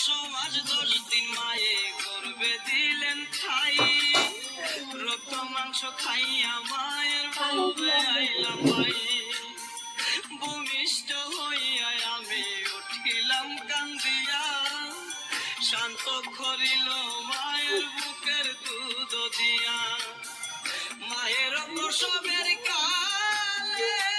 সমাজ 10 দিন মায়ে গর্বে দিলেন ঠাই, রক্ত মাংস খাইয়া মায়ের বুকে আইলাম ভাই, ভূমিষ্ঠ হইয়া আমি উঠিলাম কান্দিয়া, শান্ত করিল মায়ের বুকের দুধ দিয়া, মায়ের প্রসবের কালে